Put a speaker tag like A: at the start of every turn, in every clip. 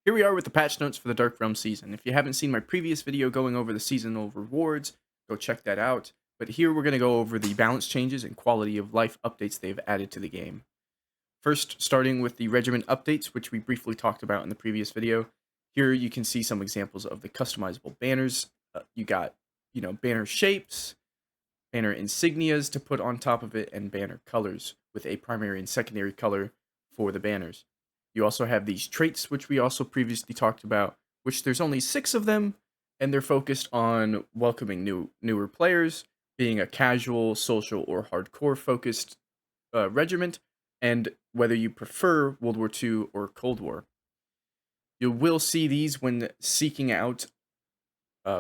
A: Here we are with the patch notes for the Dark Realm season. If you haven't seen my previous video going over the seasonal rewards, go check that out. But here we're going to go over the balance changes and quality of life updates they've added to the game. First, starting with the regiment updates, which we briefly talked about in the previous video. Here you can see some examples of the customizable banners. You got, banner shapes, banner insignias to put on top of it, and banner colors with a primary and secondary color for the banners. You also have these traits, which we also previously talked about, which there's only 6 of them, and they're focused on welcoming newer players, being a casual, social, or hardcore focused regiment, and whether you prefer World War II or Cold War. You will see these when seeking out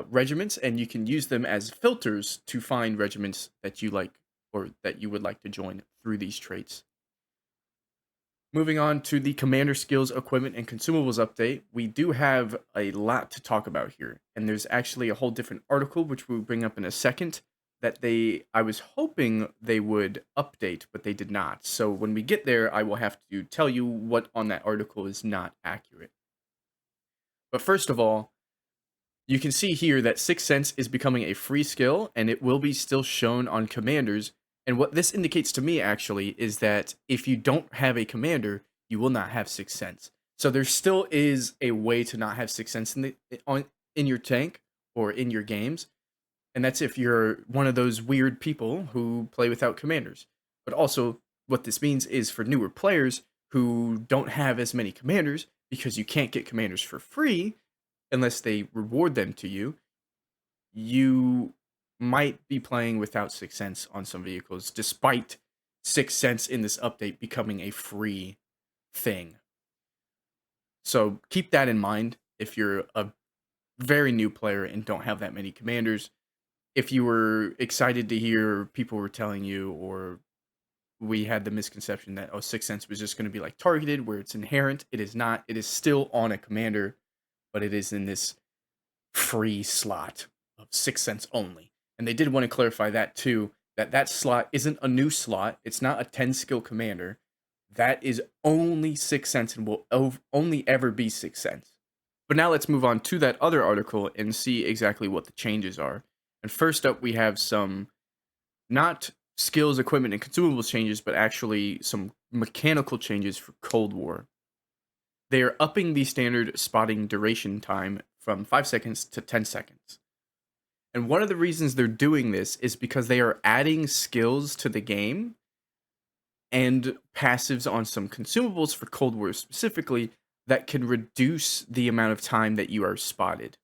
A: regiments, and you can use them as filters to find regiments that you like or that you would like to join through these traits. Moving on to the commander skills, equipment, and consumables update, we do have a lot to talk about here, and there's actually a whole different article which we'll bring up in a second that I was hoping they would update, but they did not. So when we get there, I will have to tell you what on that article is not accurate. But first of all, you can see here that Sixth Sense is becoming a free skill, and it will be still shown on commanders. And what this indicates to me, actually, is that if you don't have a commander, you will not have Sixth Sense. So there still is a way to not have Sixth Sense in your tank or in your games. And that's if you're one of those weird people who play without commanders. But also, what this means is for newer players who don't have as many commanders, because you can't get commanders for free, unless they reward them to you, you might be playing without Sixth Sense on some vehicles, despite Sixth Sense in this update becoming a free thing. So keep that in mind if you're a very new player and don't have that many commanders. If you were excited to hear people were telling you, or we had the misconception that, Sixth Sense was just going to be like targeted, where it's inherent, it is not. It is still on a commander, but it is in this free slot of Sixth Sense only. And they did want to clarify that too, that slot isn't a new slot. It's not a 10 skill commander. That is only Sixth Sense and will only ever be Sixth Sense. But now let's move on to that other article and see exactly what the changes are. And first up, we have some not skills, equipment, and consumables changes, but actually some mechanical changes for Cold War. They are upping the standard spotting duration time from 5 seconds to 10 seconds. And one of the reasons they're doing this is because they are adding skills to the game and passives on some consumables for Cold War specifically that can reduce the amount of time that you are spotted.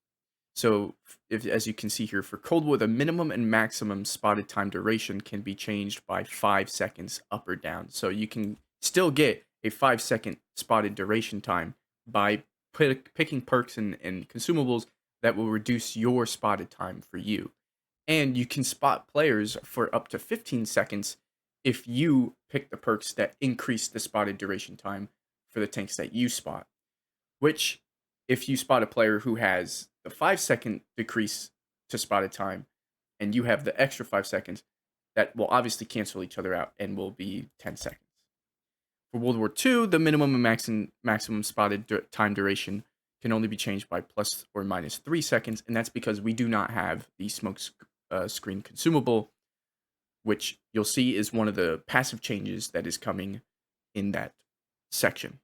A: So, as you can see here, for Cold War, the minimum and maximum spotted time duration can be changed by 5 seconds up or down. So you can still get a 5-second spotted duration time by picking perks and consumables that will reduce your spotted time for you. And you can spot players for up to 15 seconds if you pick the perks that increase the spotted duration time for the tanks that you spot. Which, if you spot a player who has the 5-second decrease to spotted time and you have the extra 5 seconds, that will obviously cancel each other out and will be 10 seconds. For World War II, the minimum and maximum spotted time duration can only be changed by plus or minus 3 seconds, and that's because we do not have the smoke screen consumable, which you'll see is one of the passive changes that is coming in that section.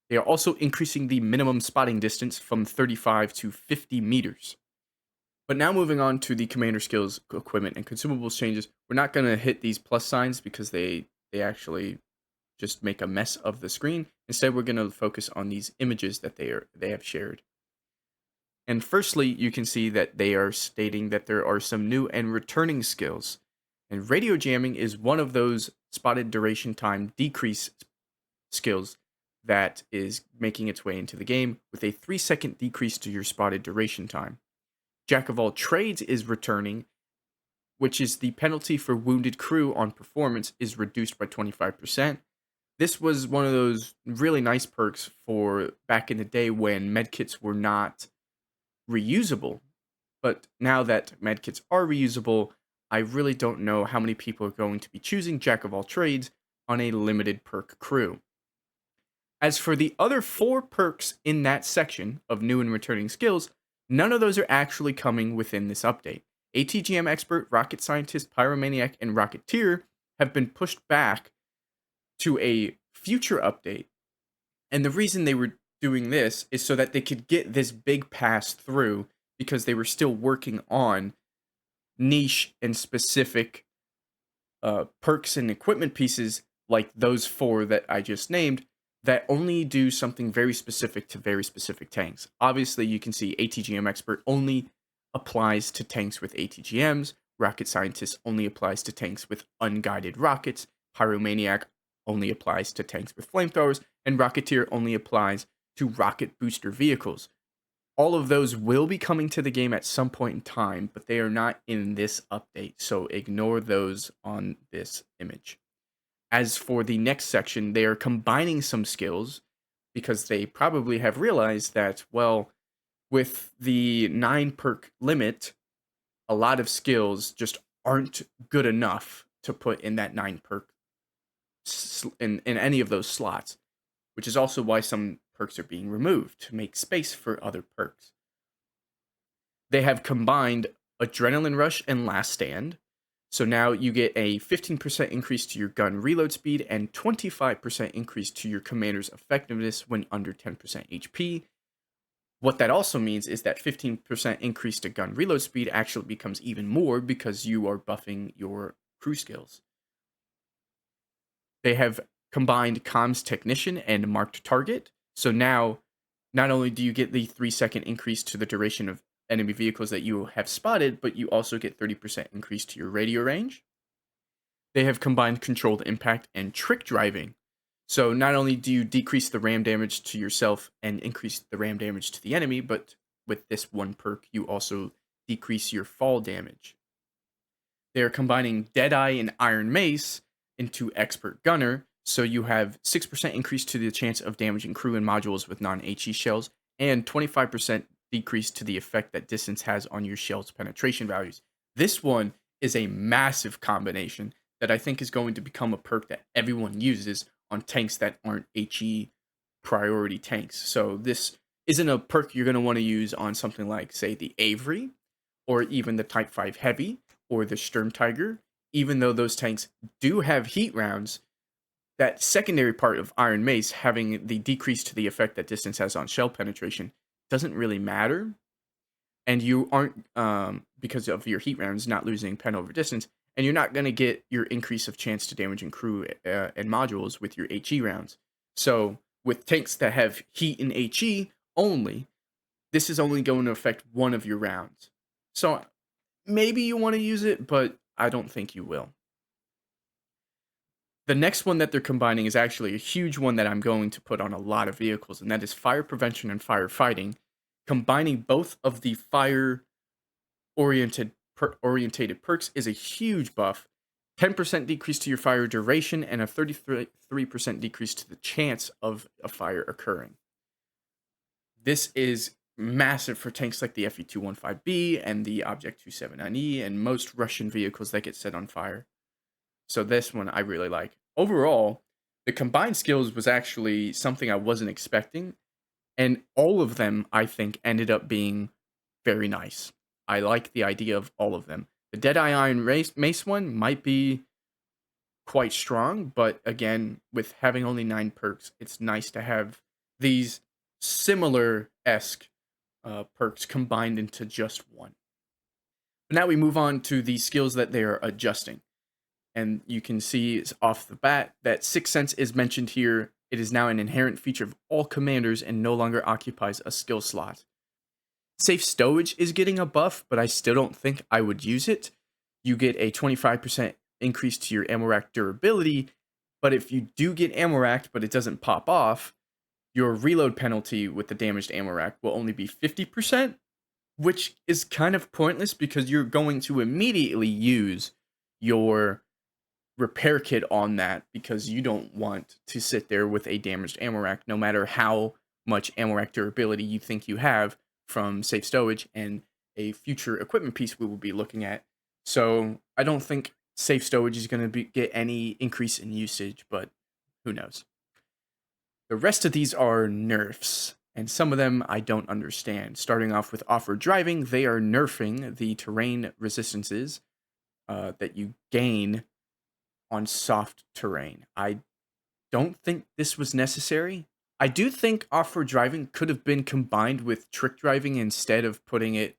A: They are also increasing the minimum spotting distance from 35 to 50 meters. But now moving on to the commander skills, equipment, and consumables changes, we're not going to hit these plus signs because they actually just make a mess of the screen. Instead, we're going to focus on these images that they have shared. And firstly, you can see that they are stating that there are some new and returning skills. And radio jamming is one of those spotted duration time decrease skills that is making its way into the game with a 3-second decrease to your spotted duration time. Jack of all trades is returning, which is the penalty for wounded crew on performance is reduced by 25%. This was one of those really nice perks for back in the day when medkits were not reusable. But now that medkits are reusable, I really don't know how many people are going to be choosing Jack of all trades on a limited perk crew. As for the other 4 perks in that section of new and returning skills, none of those are actually coming within this update. ATGM Expert, Rocket Scientist, Pyromaniac, and Rocketeer have been pushed back to a future update. And the reason they were doing this is so that they could get this big pass through, because they were still working on niche and specific perks and equipment pieces like those 4 that I just named that only do something very specific to very specific tanks. Obviously, you can see ATGM Expert only applies to tanks with ATGMs, Rocket Scientist only applies to tanks with unguided rockets, Pyromaniac only applies to tanks with flamethrowers, and Rocketeer only applies to rocket booster vehicles. All of those will be coming to the game at some point in time, but they are not in this update, so ignore those on this image. As for the next section, they are combining some skills because they probably have realized that, well, with the 9 perk limit, a lot of skills just aren't good enough to put in that 9 perk in any of those slots, which is also why some perks are being removed to make space for other perks. They have combined Adrenaline Rush and Last Stand. So now you get a 15% increase to your gun reload speed and 25% increase to your commander's effectiveness when under 10% HP. What that also means is that 15% increase to gun reload speed actually becomes even more because you are buffing your crew skills. They have combined Comms Technician and Marked Target. So now, not only do you get the 3-second increase to the duration of enemy vehicles that you have spotted, but you also get 30% increase to your radio range. They have combined Controlled Impact and Trick Driving. So not only do you decrease the ram damage to yourself and increase the ram damage to the enemy, but with this one perk, you also decrease your fall damage. They are combining Deadeye and Iron Mace into Expert Gunner, so you have 6% increase to the chance of damaging crew and modules with non-HE shells, and 25% decrease to the effect that distance has on your shell's penetration values. This one is a massive combination that I think is going to become a perk that everyone uses on tanks that aren't HE priority tanks. So this isn't a perk you're going to want to use on something like, say, the Avery, or even the Type 5 Heavy, or the Sturm Tiger. Even though those tanks do have heat rounds, that secondary part of Iron Mace, having the decrease to the effect that distance has on shell penetration, doesn't really matter. And you aren't, because of your heat rounds, not losing pen over distance, and you're not going to get your increase of chance to damaging crew and modules with your HE rounds. So with tanks that have heat and HE only, this is only going to affect one of your rounds. So maybe you want to use it, but I don't think you will. The next one that they're combining is actually a huge one that I'm going to put on a lot of vehicles, and that is Fire Prevention and Firefighting. Combining both of the fire-oriented perks is a huge buff. 10% decrease to your fire duration and a 33% decrease to the chance of a fire occurring. This is massive for tanks like the FE-215B and the Object 279E and most Russian vehicles that get set on fire. So this one I really like. Overall, the combined skills was actually something I wasn't expecting, and all of them, I think, ended up being very nice. I like the idea of all of them. The Deadeye Iron Mace one might be quite strong, but again, with having only 9 perks, it's nice to have these similar-esque perks combined into just one. But now we move on to the skills that they are adjusting. And you can see off the bat that Sixth Sense is mentioned here. It is now an inherent feature of all commanders and no longer occupies a skill slot. Safe Stowage is getting a buff, but I still don't think I would use it. You get a 25% increase to your ammo rack durability, but if you do get ammo racked but it doesn't pop off, your reload penalty with the damaged ammo rack will only be 50%, which is kind of pointless because you're going to immediately use your repair kit on that because you don't want to sit there with a damaged ammo rack no matter how much ammo rack durability you think you have from Safe Stowage and a future equipment piece we will be looking at. So I don't think Safe Stowage is going to get any increase in usage, but who knows. The rest of these are nerfs, and some of them I don't understand. Starting off with off-road driving, they are nerfing the terrain resistances that you gain on soft terrain. I don't think this was necessary. I do think off-road driving could have been combined with trick driving instead of putting it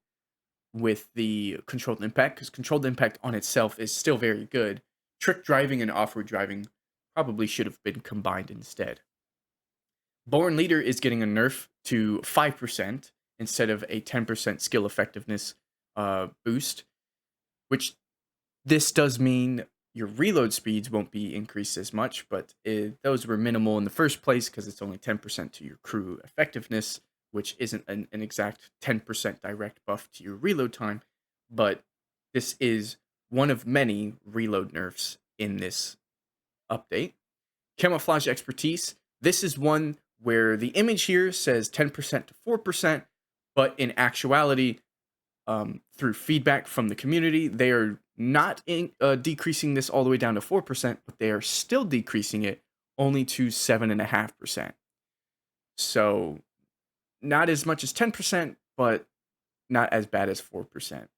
A: with the controlled impact, because controlled impact on itself is still very good. Trick driving and off-road driving probably should have been combined instead. Born Leader is getting a nerf to 5% instead of a 10% skill effectiveness boost, which this does mean your reload speeds won't be increased as much, but those were minimal in the first place because it's only 10% to your crew effectiveness, which isn't an exact 10% direct buff to your reload time, but this is one of many reload nerfs in this update. Camouflage Expertise. This is one where the image here says 10% to 4%, but in actuality, through feedback from the community, they are not decreasing this all the way down to 4%, but they are still decreasing it only to 7.5%. So not as much as 10%, but not as bad as 4%.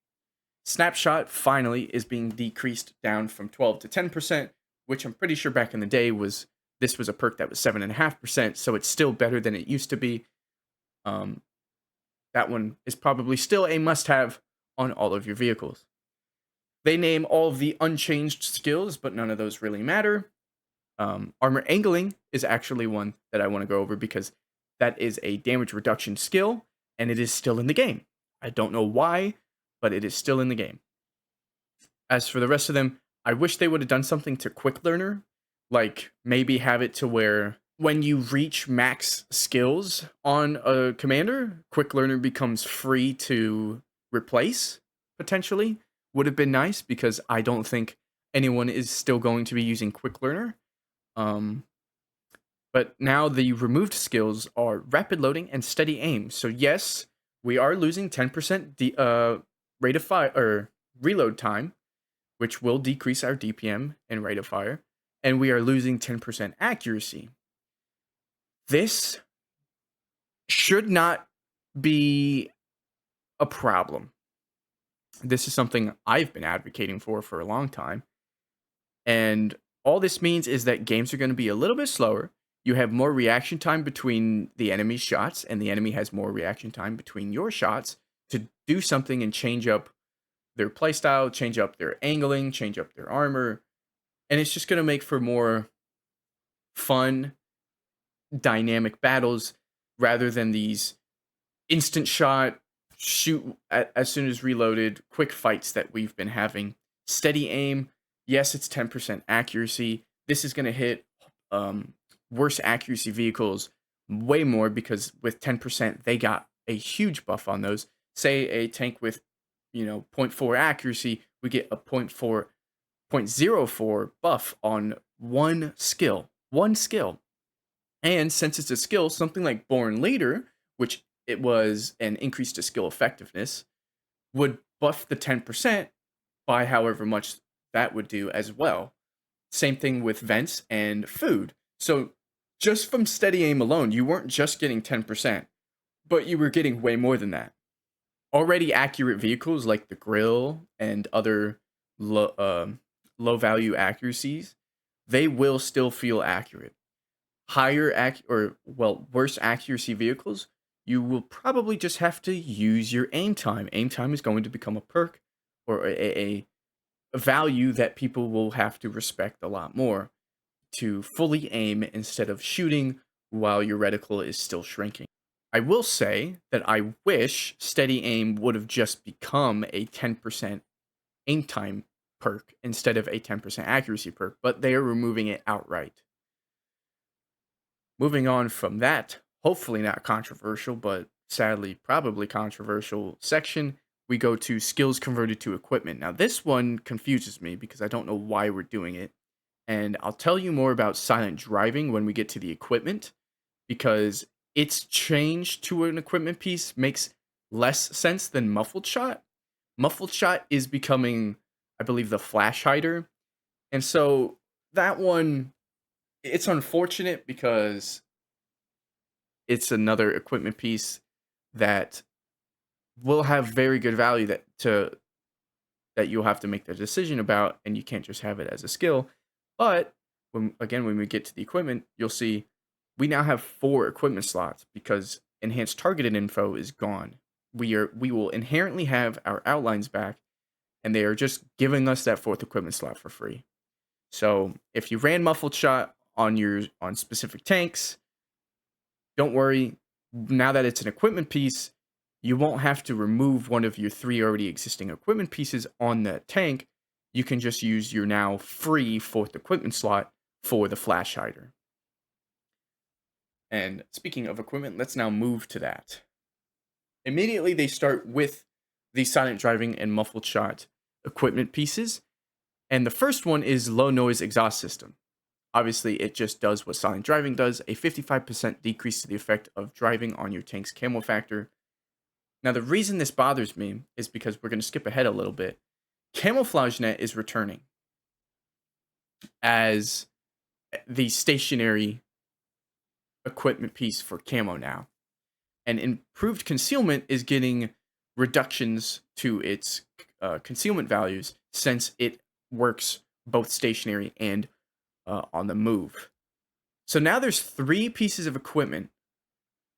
A: Snapshot finally is being decreased down from 12 to 10%, which I'm pretty sure back in the day this was a perk that was 7.5%, so it's still better than it used to be. That one is probably still a must-have on all of your vehicles. They name all of the unchanged skills, but none of those really matter. Armor Angling is actually one that I want to go over because that is a damage reduction skill, and it is still in the game. I don't know why, but it is still in the game. As for the rest of them, I wish they would have done something to Quick Learner, like maybe have it to where when you reach max skills on a commander, Quick Learner becomes free to replace, potentially. Would have been nice, because I don't think anyone is still going to be using Quick Learner. But now the removed skills are Rapid Loading and Steady Aim. So yes, we are losing 10% rate of fire, or reload time, which will decrease our DPM and rate of fire, and we are losing 10% accuracy. This should not be a problem. This is something I've been advocating for a long time. And all this means is that games are going to be a little bit slower. You have more reaction time between the enemy's shots, and the enemy has more reaction time between your shots to do something and change up their playstyle, change up their angling, change up their armor. And it's just going to make for more fun, dynamic battles rather than these instant shot, shoot as soon as reloaded, quick fights that we've been having. Steady Aim, yes, it's 10% accuracy. This is going to hit worse accuracy vehicles way more, because with 10%, they got a huge buff on those. Say a tank with 0.4 accuracy, we get a 0.04 buff on one skill. And since it's a skill, something like Born Leader, which it was an increase to skill effectiveness, would buff the 10% by however much that would do as well. Same thing with Vents and Food. So just from Steady Aim alone, you weren't just getting 10%, but you were getting way more than that. Already accurate vehicles like the Grill and other low value accuracies, they will still feel accurate. Worse accuracy vehicles, you will probably just have to use your aim time. Aim time is going to become a perk, or a value that people will have to respect a lot more, to fully aim instead of shooting while your reticle is still shrinking. I will say that I wish Steady Aim would have just become a 10% aim time perk instead of a 10% accuracy perk, but they are removing it outright. Moving on from that, hopefully not controversial, but sadly probably controversial section, we go to skills converted to equipment. Now this one confuses me because I don't know why we're doing it, and I'll tell you more about silent driving when we get to the equipment, because its change to an equipment piece makes less sense than muffled shot. Muffled shot is becoming, I believe, the flash hider, and so that one, it's unfortunate because it's another equipment piece that will have very good value that you'll have to make the decision about, and you can't just have it as a skill. But when we get to the equipment, you'll see we now have 4 equipment slots because enhanced targeted info is gone. We will inherently have our outlines back, and they are just giving us that 4th equipment slot for free. So if you ran muffled shot on specific tanks, don't worry. Now that it's an equipment piece, you won't have to remove one of your 3 already existing equipment pieces on that tank. You can just use your now free 4th equipment slot for the flash hider. And speaking of equipment, let's now move to that. Immediately, they start with the silent driving and muffled shot equipment pieces. And the first one is low noise exhaust system. Obviously, it just does what silent driving does, a 55% decrease to the effect of driving on your tank's camo factor. Now, the reason this bothers me is because we're going to skip ahead a little bit. Camouflage net is returning as the stationary equipment piece for camo now. And improved concealment is getting reductions to its concealment values since it works both stationary and on the move. So now there's 3 pieces of equipment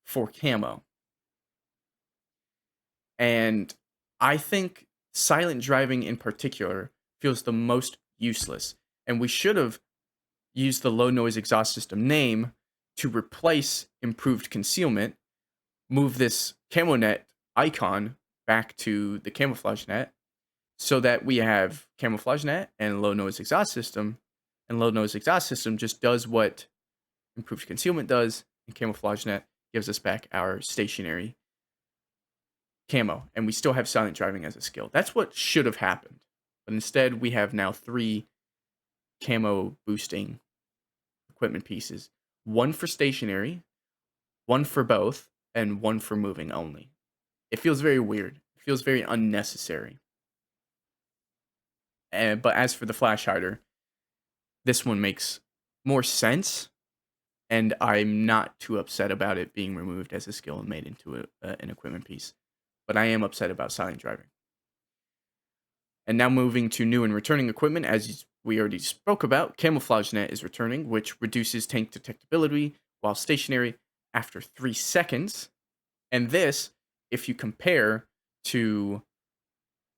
A: for camo. And I think silent driving in particular feels the most useless. And we should have used the low noise exhaust system name to replace improved concealment, move this camo net icon back to the camouflage net so that we have camouflage net and low noise exhaust system. And low noise exhaust system just does what improved concealment does, and camouflage net gives us back our stationary camo, and we still have silent driving as a skill. That's what should have happened. But instead, we have now 3 camo boosting equipment pieces. 1 for stationary, 1 for both, and 1 for moving only. It feels very weird. It feels very unnecessary. But as for the flash hider, this one makes more sense, and I'm not too upset about it being removed as a skill and made into an equipment piece. But I am upset about silent driving. And now moving to new and returning equipment, as we already spoke about, camouflage net is returning, which reduces tank detectability while stationary after 3 seconds. And this, if you compare to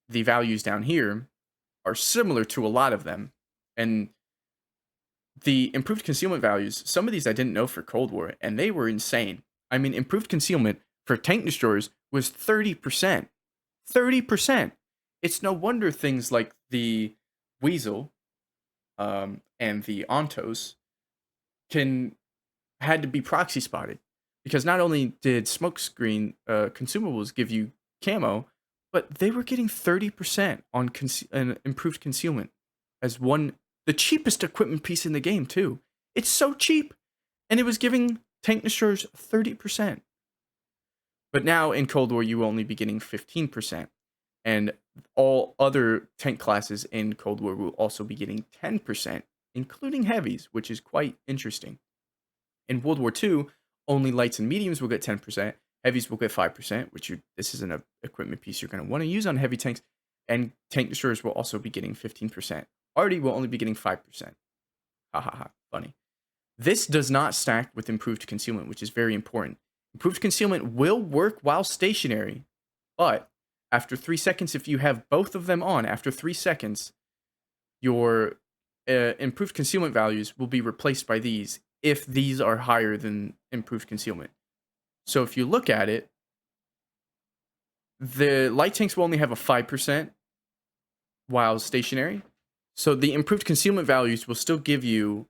A: the values down here, are similar to a lot of them. And the improved concealment values, some of these I didn't know for Cold War, and they were insane. I mean, improved concealment for tank destroyers was 30%. 30%. It's no wonder things like the Weasel and the Ontos had to be proxy spotted. Because not only did smokescreen consumables give you camo, but they were getting 30% on improved concealment as the cheapest equipment piece in the game, too. It's so cheap. And it was giving tank destroyers 30%. But now in Cold War, you will only be getting 15%. And all other tank classes in Cold War will also be getting 10%, including heavies, which is quite interesting. In World War II, only lights and mediums will get 10%. Heavies will get 5%, this is an equipment piece you're going to want to use on heavy tanks. And tank destroyers will also be getting 15%. Arty will only be getting 5%. Ha ha ha, funny. This does not stack with improved concealment, which is very important. Improved concealment will work while stationary, but after 3 seconds, if you have both of them on, after 3 seconds, your improved concealment values will be replaced by these if these are higher than improved concealment. So if you look at it, the light tanks will only have a 5% while stationary. So the improved concealment values will still give you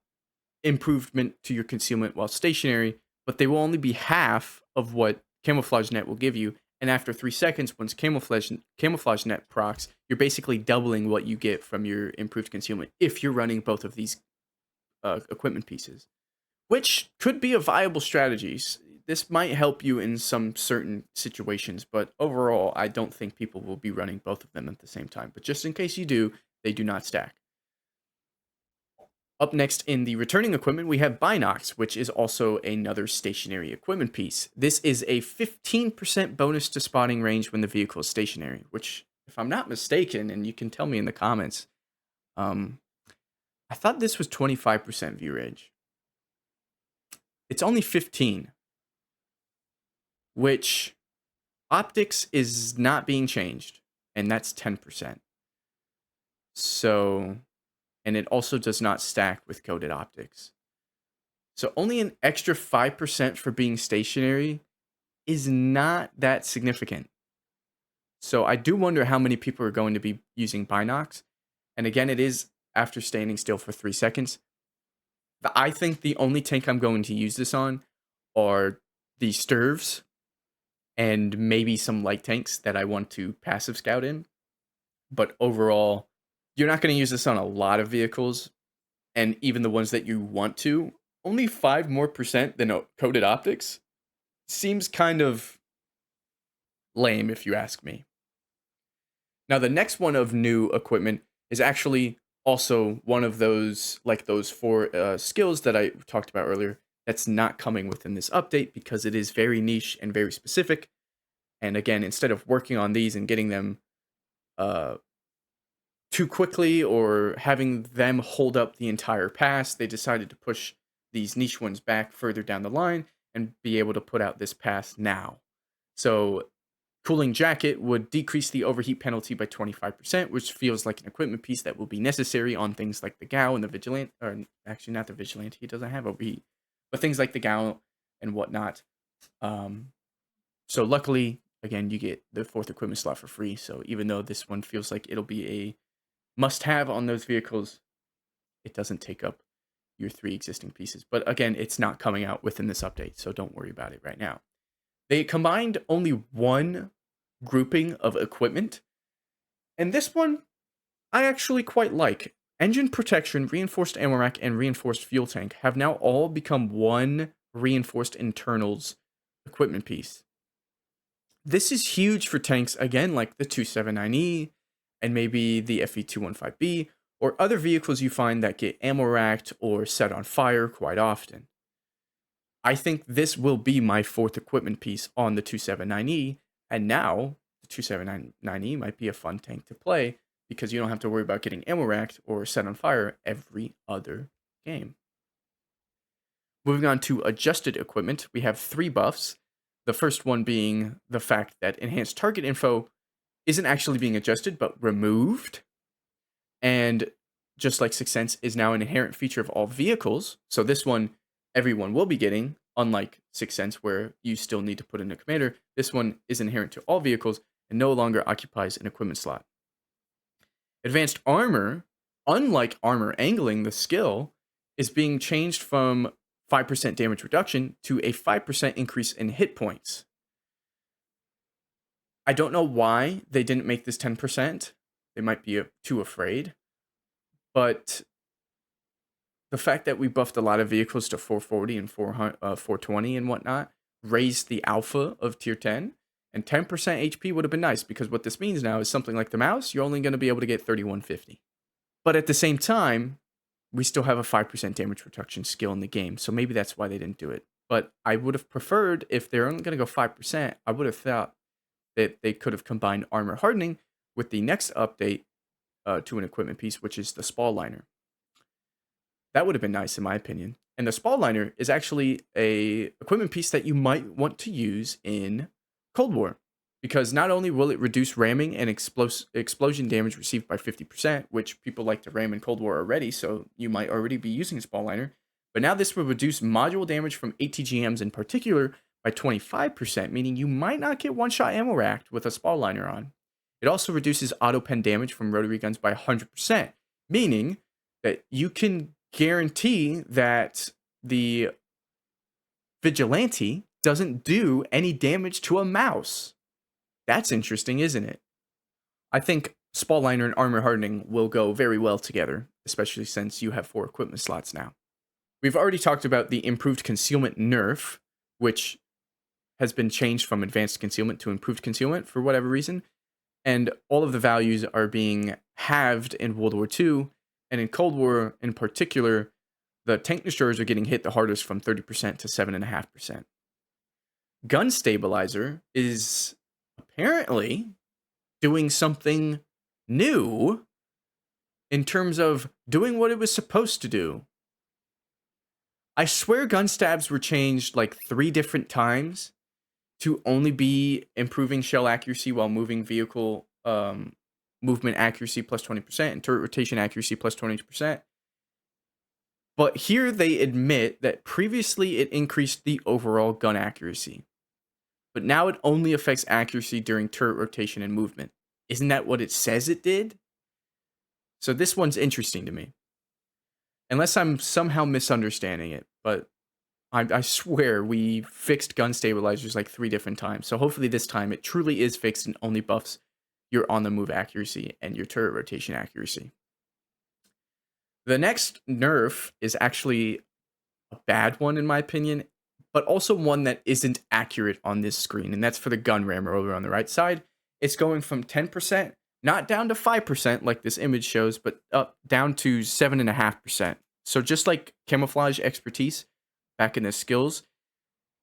A: improvement to your concealment while stationary, but they will only be half of what camouflage net will give you. And after 3 seconds, once camouflage net procs, you're basically doubling what you get from your improved concealment if you're running both of these equipment pieces, which could be a viable strategy. This might help you in some certain situations, but overall, I don't think people will be running both of them at the same time. But just in case you do, they do not stack. Up next in the returning equipment, we have Binocs, which is also another stationary equipment piece. This is a 15% bonus to spotting range when the vehicle is stationary, which, if I'm not mistaken, and you can tell me in the comments, um, I thought this was 25% view range. It's only 15, which optics is not being changed, and that's 10%. So, and it also does not stack with coded optics. So only an extra 5% for being stationary is not that significant. So I do wonder how many people are going to be using Binocs. And again, it is after standing still for 3 seconds. I think the only tank I'm going to use this on are the Sturves and maybe some light tanks that I want to passive scout in. But overall, you're not going to use this on a lot of vehicles. And even the ones that you want to, only 5% more than coded optics seems kind of lame if you ask me. Now, the next one of new equipment is actually also one of those, like those 4 skills that I talked about earlier, that's not coming within this update because it is very niche and very specific. And again, instead of working on these and getting them too quickly or having them hold up the entire pass, they decided to push these niche ones back further down the line and be able to put out this pass now. So Cooling Jacket would decrease the overheat penalty by 25%, which feels like an equipment piece that will be necessary on things like the Gao and the Vigilante, or actually not the Vigilante, he doesn't have overheat, but things like the Gao and whatnot. So luckily, again, you get the 4th equipment slot for free. So even though this one feels like it'll be a must-have on those vehicles, it doesn't take up your 3 existing pieces. But again, it's not coming out within this update, so don't worry about it right now. They combined only 1 grouping of equipment, and this one I actually quite like. Engine protection, reinforced ammo rack, and reinforced fuel tank have now all become 1 reinforced internals equipment piece. This is huge for tanks, again, like the 279E and maybe the FE215B, or other vehicles you find that get ammo racked or set on fire quite often. I think this will be my 4th equipment piece on the 279E, and now the 279E might be a fun tank to play because you don't have to worry about getting ammo racked or set on fire every other game. Moving on to adjusted equipment, we have 3 buffs. The first one being the fact that enhanced target info isn't actually being adjusted, but removed. And just like Sixth Sense is now an inherent feature of all vehicles, so this one everyone will be getting, unlike Sixth Sense where you still need to put in a commander. This one is inherent to all vehicles and no longer occupies an equipment slot. Advanced armor, unlike armor angling, the skill, is being changed from 5% damage reduction to a 5% increase in hit points. I don't know why they didn't make this 10%. They might be too afraid. But the fact that we buffed a lot of vehicles to 440 and 420 and whatnot raised the alpha of tier 10. And 10% HP would have been nice because what this means now is something like the mouse, you're only going to be able to get 3150. But at the same time, we still have a 5% damage reduction skill in the game. So maybe that's why they didn't do it. But I would have preferred, if they're only going to go 5%, I would have thought that they could have combined armor hardening with the next update to an equipment piece, which is the Spall Liner. That would have been nice in my opinion. And the Spall Liner is actually a equipment piece that you might want to use in Cold War, because not only will it reduce ramming and explosion damage received by 50%, which people like to ram in Cold War already, so you might already be using a Spall Liner, but now this will reduce module damage from ATGMs in particular by 25%, meaning you might not get one-shot ammo racked with a Spall Liner on. It also reduces auto pen damage from rotary guns by 100%, meaning that you can guarantee that the Vigilante doesn't do any damage to a mouse. That's interesting, isn't it? I think Spall Liner and armor hardening will go very well together, especially since you have 4 equipment slots now. We've already talked about the improved concealment nerf, which has been changed from advanced concealment to improved concealment for whatever reason. And all of the values are being halved in World War II, and in Cold War in particular, the tank destroyers are getting hit the hardest from 30% to 7.5%. Gun stabilizer is apparently doing something new in terms of doing what it was supposed to do. I swear gun stabs were changed like 3 different times to only be improving shell accuracy while moving vehicle movement accuracy plus 20% and turret rotation accuracy plus 20%. But here they admit that previously it increased the overall gun accuracy, but now it only affects accuracy during turret rotation and movement. Isn't that what it says it did? So this one's interesting to me. Unless I'm somehow misunderstanding it, but I swear we fixed gun stabilizers like 3 different times. So hopefully this time it truly is fixed and only buffs your on-the-move accuracy and your turret rotation accuracy. The next nerf is actually a bad one in my opinion, but also one that isn't accurate on this screen, and that's for the gun rammer over on the right side. It's going from 10%, not down to 5% like this image shows, but up down to 7.5%. So just like camouflage expertise back in the skills,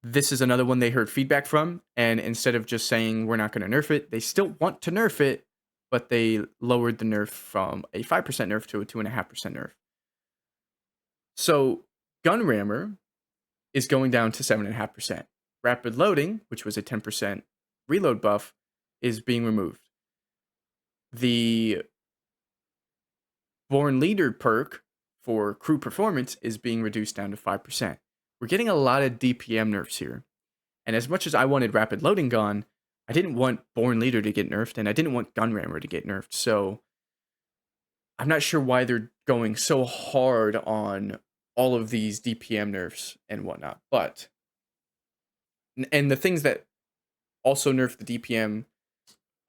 A: this is another one they heard feedback from, and instead of just saying we're not going to nerf it, they still want to nerf it, but they lowered the nerf from a 5% nerf to a 2.5% nerf. So gun rammer is going down to 7.5%. Rapid loading, which was a 10% reload buff, is being removed. The Born Leader perk for crew performance is being reduced down to 5%. We're getting a lot of DPM nerfs here. And as much as I wanted rapid loading gone, I didn't want Born Leader to get nerfed, and I didn't want Gun Rammer to get nerfed. So I'm not sure why they're going so hard on all of these DPM nerfs and whatnot. But, and the things that also nerf the DPM,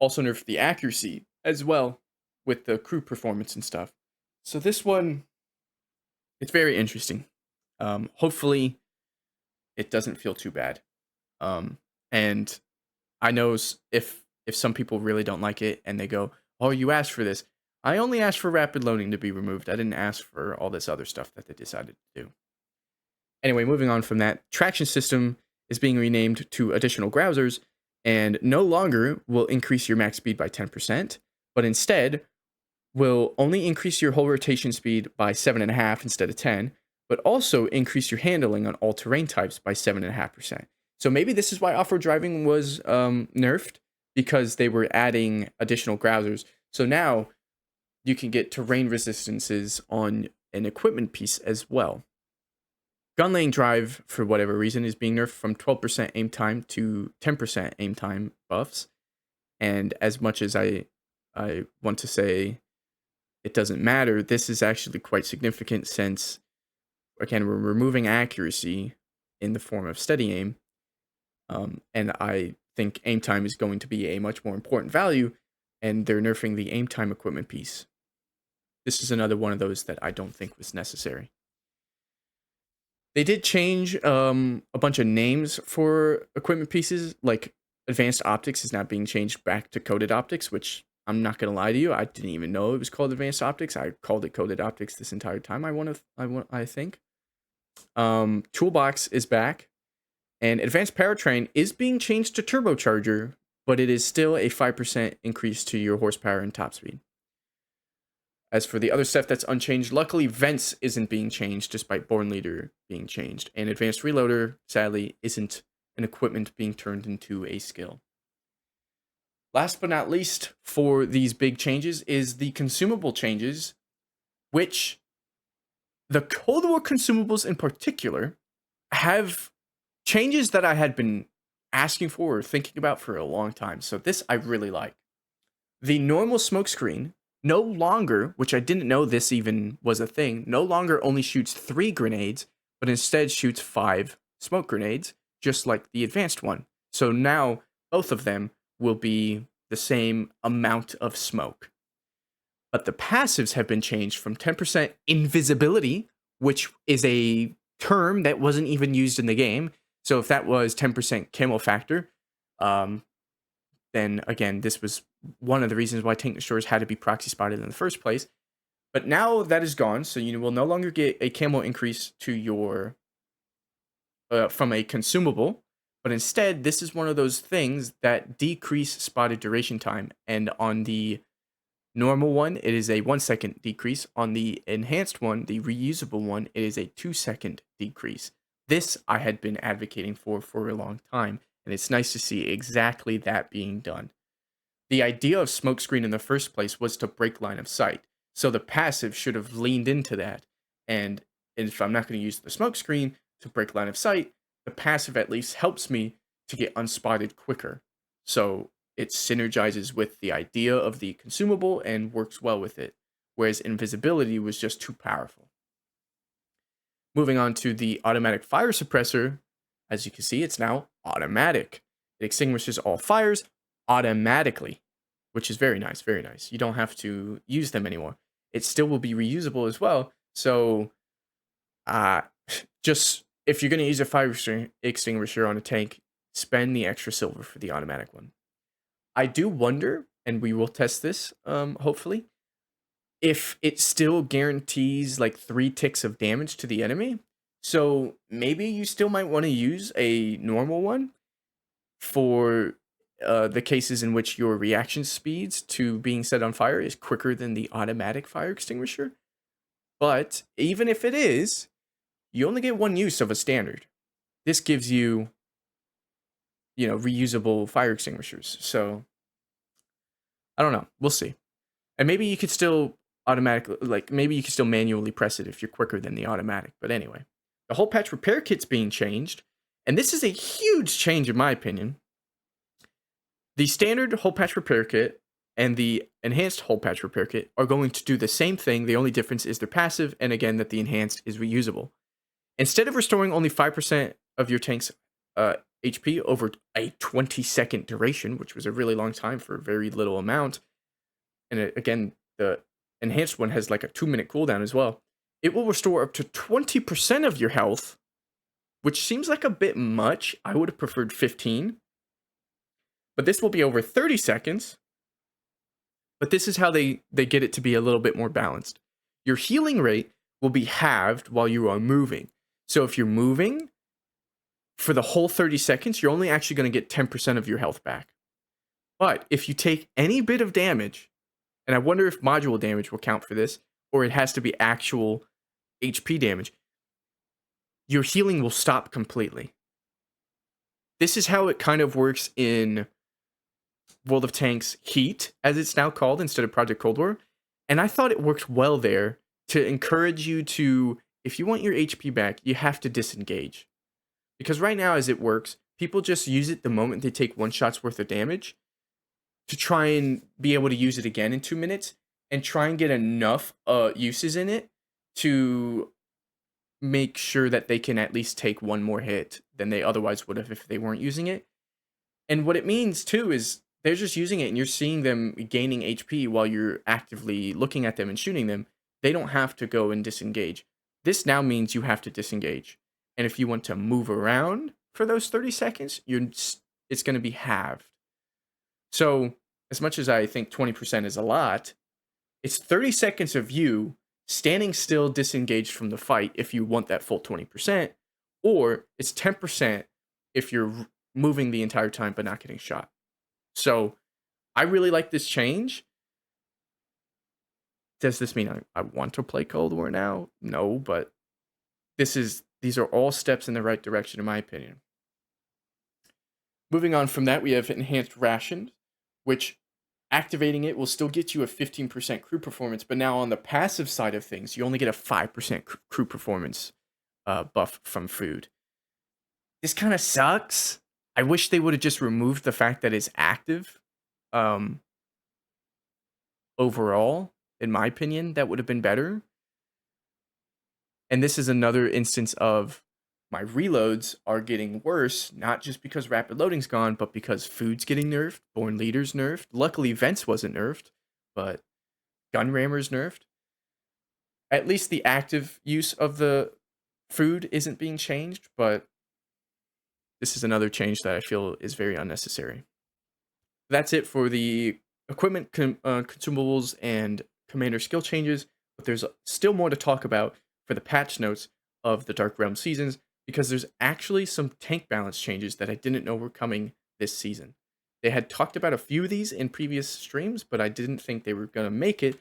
A: also nerf the accuracy as well with the crew performance and stuff. So this one, it's very interesting. Hopefully it doesn't feel too bad. And I know if some people really don't like it and they go, oh, you asked for this. I only asked for rapid loading to be removed. I didn't ask for all this other stuff that they decided to do. Anyway, moving on from that, traction system is being renamed to additional grousers and no longer will increase your max speed by 10%, but instead will only increase your whole rotation speed by 7.5 instead of 10, but also increase your handling on all terrain types by 7.5%. So maybe this is why off-road driving was nerfed, because they were adding additional grousers. So now you can get terrain resistances on an equipment piece as well. Gun lane drive, for whatever reason, is being nerfed from 12% aim time to 10% aim time buffs. And as much as I want to say it doesn't matter, this is actually quite significant since, again, we're removing accuracy in the form of steady aim. And I think aim time is going to be a much more important value, and they're nerfing the aim time equipment piece. This is another one of those that I don't think was necessary. They did change a bunch of names for equipment pieces, like advanced optics is now being changed back to coded optics, which I'm not gonna lie to you, I didn't even know it was called advanced optics. I called it coded optics this entire time. I think. Toolbox is back, and advanced powertrain is being changed to turbocharger, but it is still a 5% increase to your horsepower and top speed. As for the other stuff that's unchanged, luckily vents isn't being changed despite Born Leader being changed, and advanced reloader sadly isn't an equipment being turned into a skill. Last but not least for these big changes is the consumable changes, which the Cold War consumables in particular have changes that I had been asking for or thinking about for a long time. So this I really like. The normal smoke screen no longer, which I didn't know this even was a thing, no longer only shoots 3 grenades, but instead shoots 5 smoke grenades, just like the advanced one. So now both of them will be the same amount of smoke. But the passives have been changed from 10% invisibility, which is a term that wasn't even used in the game. So if that was 10% camo factor, then again, this was one of the reasons why tank destroyers had to be proxy spotted in the first place. But now that is gone, so you will no longer get a camo increase to your from a consumable, but instead this is one of those things that decrease spotted duration time. And on the normal one, it is a 1 second decrease. On the enhanced one, the reusable one, it is a 2 second decrease. This I had been advocating for a long time, and it's nice to see exactly that being done. The idea of smokescreen in the first place was to break line of sight, so the passive should have leaned into that. And if I'm not going to use the smokescreen to break line of sight, the passive at least helps me to get unspotted quicker. So it synergizes with the idea of the consumable and works well with it, whereas invisibility was just too powerful. Moving on to the automatic fire suppressor, as you can see, it's now automatic. It extinguishes all fires automatically, which is very nice, very nice. You don't have to use them anymore. It still will be reusable as well. So, just if you're going to use a fire extinguisher on a tank, spend the extra silver for the automatic one. I do wonder, and we will test this, hopefully, if it still guarantees like 3 ticks of damage to the enemy. So maybe you still might want to use a normal one for the cases in which your reaction speeds to being set on fire is quicker than the automatic fire extinguisher. But even if it is, you only get one use of a standard. This gives you, reusable fire extinguishers. So I don't know. We'll see. And maybe you could still maybe you could still manually press it if you're quicker than the automatic. But anyway, the whole patch repair kit's being changed. And this is a huge change in my opinion. The standard whole patch repair kit and the enhanced whole patch repair kit are going to do the same thing. The only difference is they're passive, and again, that the enhanced is reusable. Instead of restoring only 5% of your tank's HP over a 20-second duration, which was a really long time for a very little amount, and again, the enhanced one has like a 2-minute cooldown as well, it will restore up to 20% of your health, which seems like a bit much. I would have preferred 15. But this will be over 30 seconds. But this is how they get it to be a little bit more balanced. Your healing rate will be halved while you are moving. So if you're moving for the whole 30 seconds, you're only actually going to get 10% of your health back. But if you take any bit of damage, and I wonder if module damage will count for this, or it has to be actual HP damage, your healing will stop completely. This is how it kind of works in World of Tanks Heat, as it's now called, instead of Project Cold War. And I thought it worked well there to encourage you to, if you want your HP back, you have to disengage. Because right now, as it works, people just use it the moment they take 1 shot's worth of damage to try and be able to use it again in 2 minutes and try and get enough uses in it to make sure that they can at least take 1 more hit than they otherwise would have if they weren't using it. And what it means too is they're just using it and you're seeing them gaining HP while you're actively looking at them and shooting them. They don't have to go and disengage. This now means you have to disengage. And if you want to move around for those 30 seconds, it's going to be halved. So as much as I think 20% is a lot, it's 30 seconds of you standing still, disengaged from the fight if you want that full 20%, or it's 10% if you're moving the entire time but not getting shot. So I really like this change. Does this mean I want to play Cold War now? No, but these are all steps in the right direction in my opinion. Moving on from that, we have Enhanced Rations, which activating it will still get you a 15% crew performance, but now on the passive side of things, you only get a 5% crew performance buff from food. This kind of sucks. I wish they would have just removed the fact that it's active. Overall, in my opinion, that would have been better. And this is another instance of my reloads are getting worse, not just because rapid loading's gone, but because food's getting nerfed, Born Leader's nerfed. Luckily, Vents wasn't nerfed, but Gun Rammer's nerfed. At least the active use of the food isn't being changed, but this is another change that I feel is very unnecessary. That's it for the equipment, consumables, and commander skill changes. but there's still more to talk about for the patch notes of the Dark Realm seasons, because there's actually some tank balance changes that I didn't know were coming this season. They had talked about a few of these in previous streams, but I didn't think they were going to make it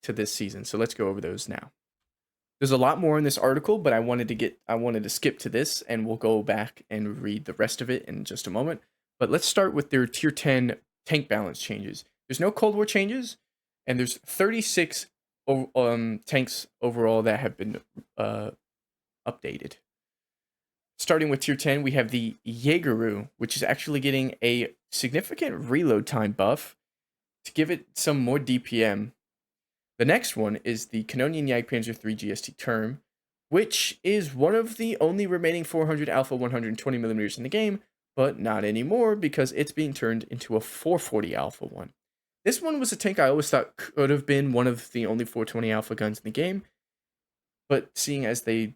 A: to this season. So let's go over those now. There's a lot more in this article, but I wanted to skip to this, and we'll go back and read the rest of it in just a moment. But let's start with their tier 10 tank balance changes. There's no Cold War changes, and there's 36 tanks overall that have been updated. Starting with tier 10, we have the Jaegeru, which is actually getting a significant reload time buff to give it some more DPM. The next one is the Canonian Jagdpanzer III GST Term, which is one of the only remaining 400 Alpha 120mm in the game, but not anymore because it's being turned into a 440 Alpha one. This one was a tank I always thought could have been one of the only 420 Alpha guns in the game, but seeing as they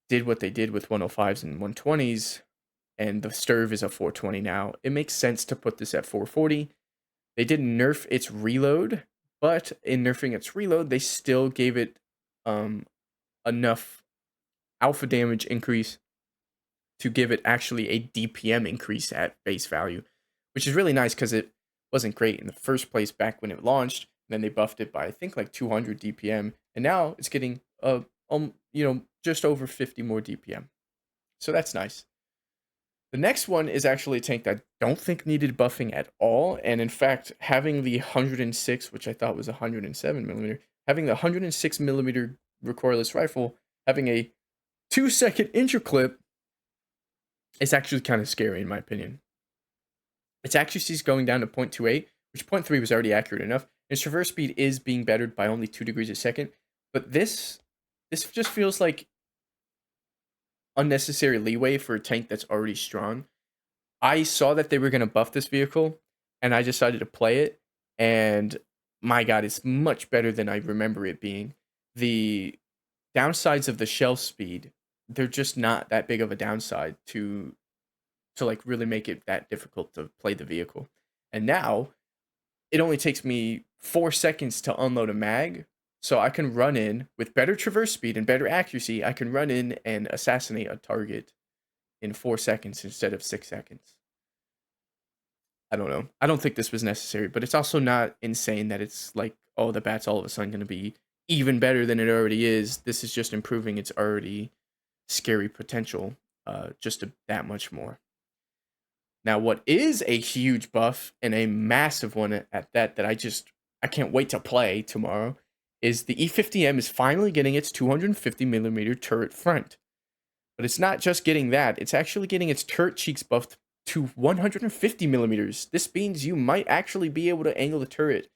A: did what they did with 105s and 120s, and the Sturv is a 420 now, it makes sense to put this at 440. They did nerf its reload, but in nerfing its reload, they still gave it enough alpha damage increase to give it actually a DPM increase at base value, which is really nice because it wasn't great in the first place back when it launched. Then they buffed it by I think like 200 DPM, and now it's getting just over 50 more DPM. So that's nice. The next one is actually a tank that I don't think needed buffing at all, and in fact, having the 106, which I thought was 107mm, having the 106mm recoilless rifle, having a 2-second interclip, is actually kind of scary in my opinion. Its accuracy is going down to 0.28, which 0.3 was already accurate enough. Its traverse speed is being bettered by only 2 degrees a second, but this just feels like unnecessary leeway for a tank that's already strong. I saw that they were going to buff this vehicle, and I decided to play it, and my god, it's much better than I remember it being. The downsides of the shell speed, they're just not that big of a downside to like really make it that difficult to play the vehicle. And now it only takes me 4 seconds to unload a mag, so I can run in with better traverse speed and better accuracy. I can run in and assassinate a target in 4 seconds instead of 6 seconds. I don't know. I don't think this was necessary, but it's also not insane that it's like, oh, the bat's all of a sudden going to be even better than it already is. This is just improving its already scary potential that much more. Now, what is a huge buff, and a massive one at that I can't wait to play tomorrow, is the E50M is finally getting its 250mm turret front. But it's not just getting that, it's actually getting its turret cheeks buffed to 150mm. This means you might actually be able to angle the turret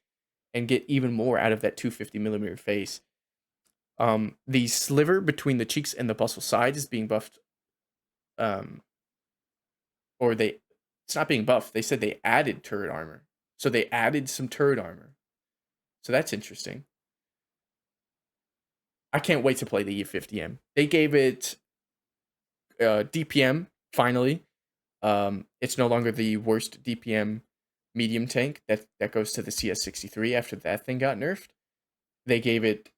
A: and get even more out of that 250mm face. The sliver between the cheeks and the bustle side is being buffed. It's not being buffed. They said they added turret armor. So they added some turret armor. So that's interesting. I can't wait to play the E50M. They gave it DPM, finally. It's no longer the worst DPM medium tank that goes to the CS63 after that thing got nerfed. They gave it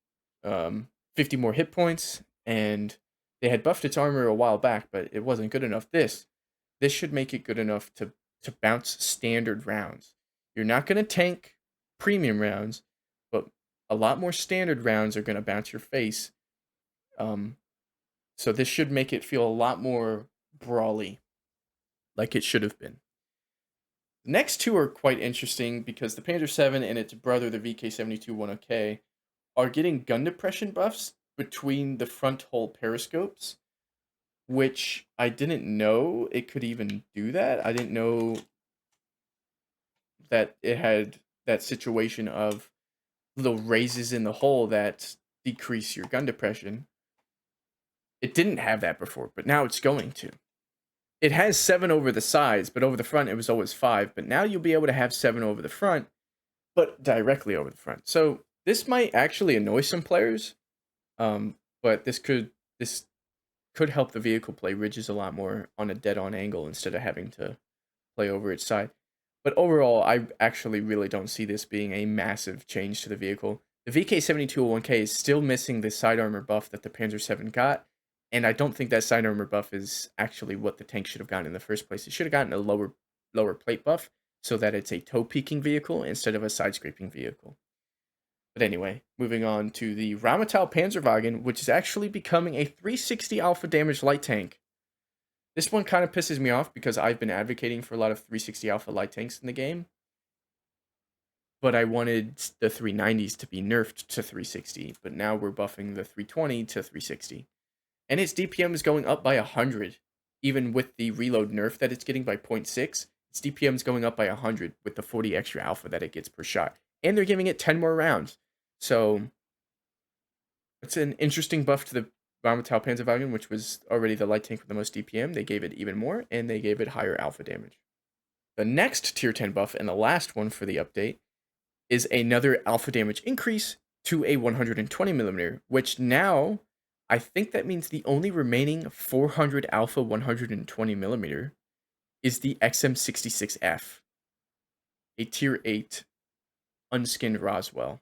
A: 50 more hit points, and they had buffed its armor a while back, but it wasn't good enough. This should make it good enough to bounce standard rounds. You're not going to tank premium rounds, but a lot more standard rounds are going to bounce your face. So this should make it feel a lot more brawly, like it should have been. The next two are quite interesting because the Panzer 7 and its brother, the VK72-10K, are getting gun depression buffs between the front hull periscopes, which I didn't know it could even do that. I didn't know that it had that situation of little raises in the hull that decrease your gun depression. It didn't have that before, but now it's going to. It has 7 over the sides, but over the front it was always 5. But now you'll be able to have 7 over the front, but directly over the front. So this might actually annoy some players, but this could help the vehicle play ridges a lot more on a dead-on angle instead of having to play over its side. But overall, I actually really don't see this being a massive change to the vehicle. The VK7201K is still missing the side armor buff that the Panzer VII got, and I don't think that side armor buff is actually what the tank should have gotten in the first place. It should have gotten a lower plate buff so that it's a toe peeking vehicle instead of a side scraping vehicle. But anyway, moving on to the Rheinmetall Panzerwagen, which is actually becoming a 360 alpha damage light tank. This one kind of pisses me off because I've been advocating for a lot of 360 alpha light tanks in the game, but I wanted the 390s to be nerfed to 360, but now we're buffing the 320 to 360. And its DPM is going up by 100, even with the reload nerf that it's getting by 0.6. Its DPM is going up by 100 with the 40 extra alpha that it gets per shot. And they're giving it 10 more rounds. So it's an interesting buff to the Rheinmetall Panzerwagen, which was already the light tank with the most DPM. They gave it even more, and they gave it higher alpha damage. The next tier 10 buff, and the last one for the update, is another alpha damage increase to a 120mm, which now, I think that means the only remaining 400 alpha 120mm is the XM66F, a tier 8 unskinned Roswell.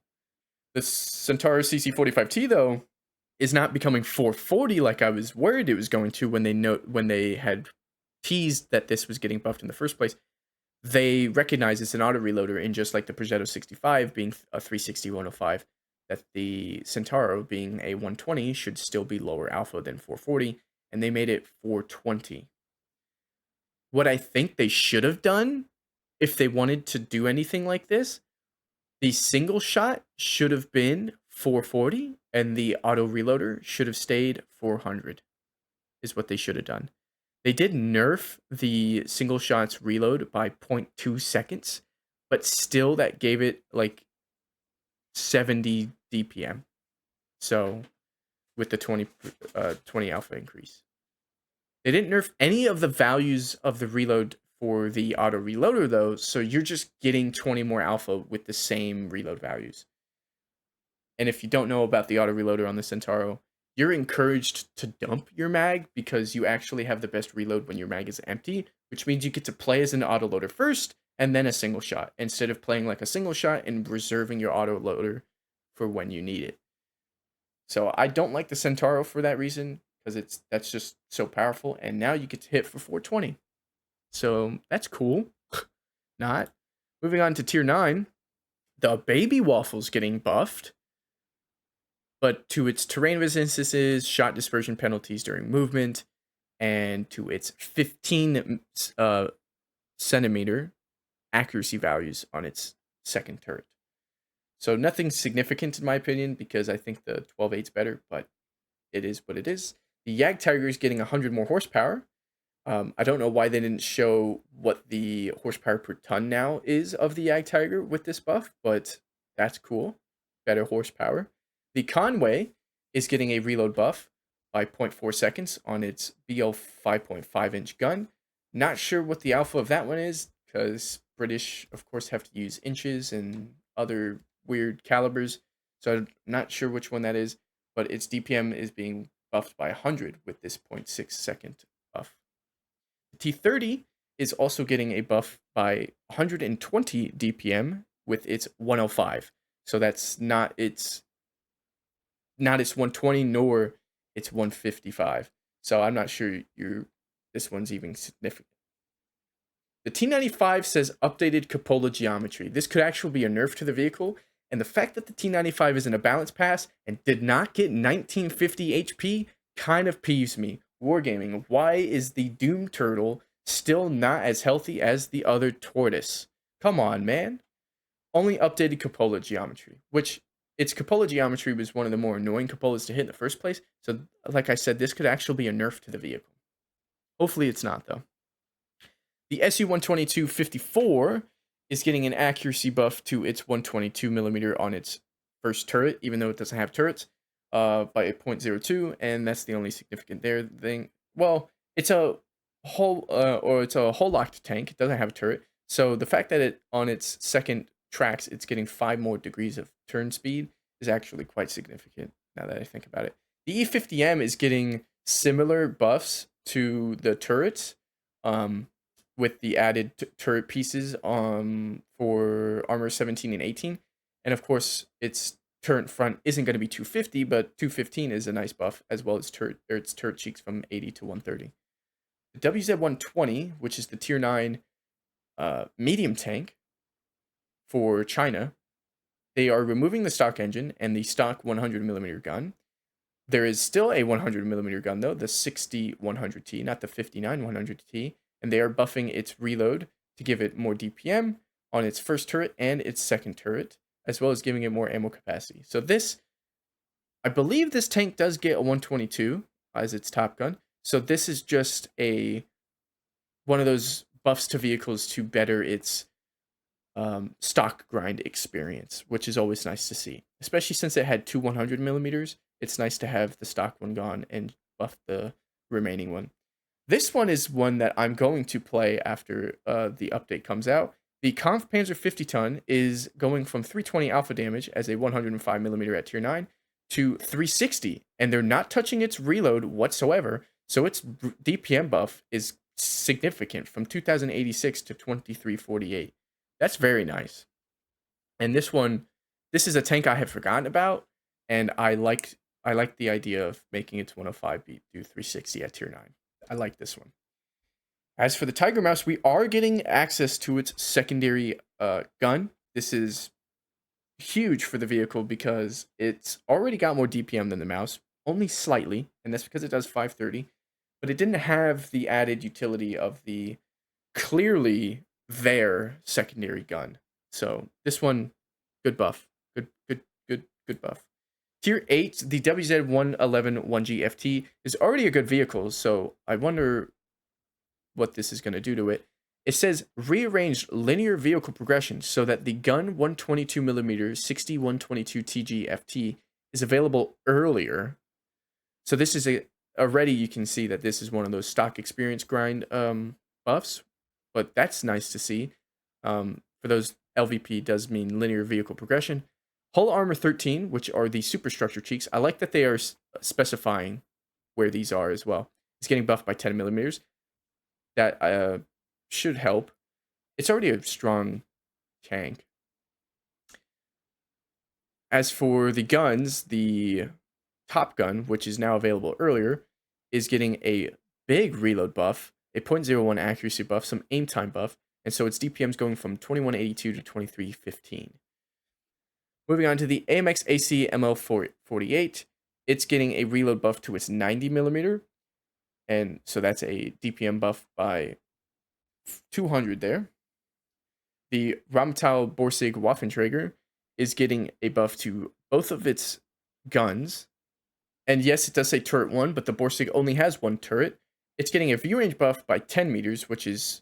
A: The Centaur CC45T, though, is not becoming 440 like I was worried it was going to when they had teased that this was getting buffed in the first place. They recognize it's an auto reloader, and just like the Progetto 65 being a 360 105, that the Centauro being a 120 should still be lower alpha than 440, and they made it 420. What I think they should have done, if they wanted to do anything like this, the single shot should have been 440, and the auto reloader should have stayed 400, is what they should have done. They did nerf the single shots reload by 0.2 seconds, but still that gave it like 70 DPM. So with the 20 alpha increase. They didn't nerf any of the values of the reload for the auto reloader though, so you're just getting 20 more alpha with the same reload values. And if you don't know about the auto reloader on the Centauro, you're encouraged to dump your mag because you actually have the best reload when your mag is empty, which means you get to play as an autoloader first and then a single shot, instead of playing like a single shot and reserving your autoloader for when you need it. So I don't like the Centauro for that reason, because that's just so powerful, and now you get to hit for 420. So that's cool. Not. Moving on to tier 9, the Baby Waffle's getting buffed, but to its terrain resistances, shot dispersion penalties during movement, and to its 15 centimeter accuracy values on its second turret. So nothing significant in my opinion, because I think the 12.8's better, but it is what it is. The Jagdtiger is getting 100 more horsepower. I don't know why they didn't show what the horsepower per ton now is of the Jagdtiger with this buff, but that's cool. Better horsepower. The Conway is getting a reload buff by 0.4 seconds on its BL 5.5 inch gun. Not sure what the alpha of that one is, because British, of course, have to use inches and other weird calibers. So I'm not sure which one that is, but its DPM is being buffed by 100 with this 0.6 second buff. The T30 is also getting a buff by 120 DPM with its 105. So that's not its 120 nor its 155. So I'm not sure this one's even significant. The T95 says updated cupola geometry. This could actually be a nerf to the vehicle, and the fact that the T95 is in a balance pass and did not get 1950 HP kind of peeves me. Wargaming, why is the Doom Turtle still not as healthy as the other tortoise? Come on, man. Only updated cupola geometry, which its cupola geometry was one of the more annoying cupolas to hit in the first place. So, like I said, this could actually be a nerf to the vehicle. Hopefully it's not, though. The SU-122-54 is getting an accuracy buff to its 122mm on its first turret, even though it doesn't have turrets, by a 0.02, and that's the only significant thing. Well, it's a hull locked tank. It doesn't have a turret, so the fact that it on its second tracks it's getting 5 more degrees of turn speed is actually quite significant. Now that I think about it, the E50M is getting similar buffs to the turrets, with the added turret pieces for armor 17 and 18, and of course its turret front isn't going to be 250, but 215 is a nice buff, as well as its turret cheeks from 80 to 130. The WZ-120, which is the tier 9 medium tank for China, they are removing the stock engine and the stock 100mm gun. There is still a 100mm gun, though, the 60-100T, not the 59-100T, and they are buffing its reload to give it more DPM on its first turret and its second turret, as well as giving it more ammo capacity. So this, I believe this tank does get a 122 as its top gun. So this is just one of those buffs to vehicles to better its stock grind experience, which is always nice to see, especially since it had two 100mm. It's nice to have the stock one gone and buff the remaining one. This one is one that I'm going to play after the update comes out. The Kampfpanzer 50-ton is going from 320 alpha damage as a 105mm at tier 9 to 360, and they're not touching its reload whatsoever, so its DPM buff is significant from 2086 to 2348. That's very nice. And this is a tank I had forgotten about, and I liked the idea of making its 105 do 360 at tier 9. I like this one. As for the Tiger Mouse, we are getting access to its secondary gun. This is huge for the vehicle because it's already got more DPM than the Mouse, only slightly, and that's because it does 530. But it didn't have the added utility of the clearly there secondary gun. So this one, good buff. Good buff. Tier 8, the WZ-111 1G-FT is already a good vehicle, so I wonder what this is going to do to it. It says rearranged linear vehicle progression so that the gun 122mm 60-122 TG-FT is available earlier. So this is already you can see that this is one of those stock experience grind buffs, but that's nice to see. For those, LVP does mean linear vehicle progression. Hull armor 13, which are the superstructure cheeks. I like that they are specifying where these are as well. It's getting buffed by 10mm. That should help. It's already a strong tank. As for the guns, the Top Gun, which is now available earlier, is getting a big reload buff, a 0.01 accuracy buff, some aim time buff, and so its DPM is going from 2182 to 2315. Moving on to the AMX AC ML48, it's getting a reload buff to its 90mm, and so that's a DPM buff by 200 there. The Rheinmetall Borsig Waffenträger is getting a buff to both of its guns. And yes, it does say turret 1, but the Borsig only has one turret. It's getting a view range buff by 10 meters, which is,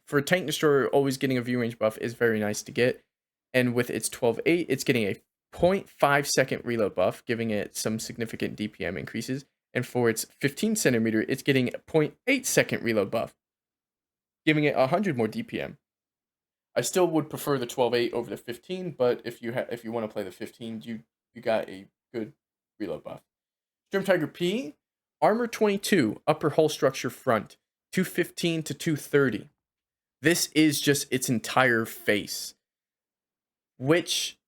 A: for a tank destroyer, always getting a view range buff is very nice to get. And with its 12.8, it's getting a 0.5 second reload buff, giving it some significant DPM increases. And for its 15 centimeter, it's getting a 0.8 second reload buff, giving it 100 more DPM. I still would prefer the 12.8 over the 15, but if you want to play the 15, you got a good reload buff. Sturm Tiger P, armor 22, upper hull structure front, 215 to 230. This is just its entire face, which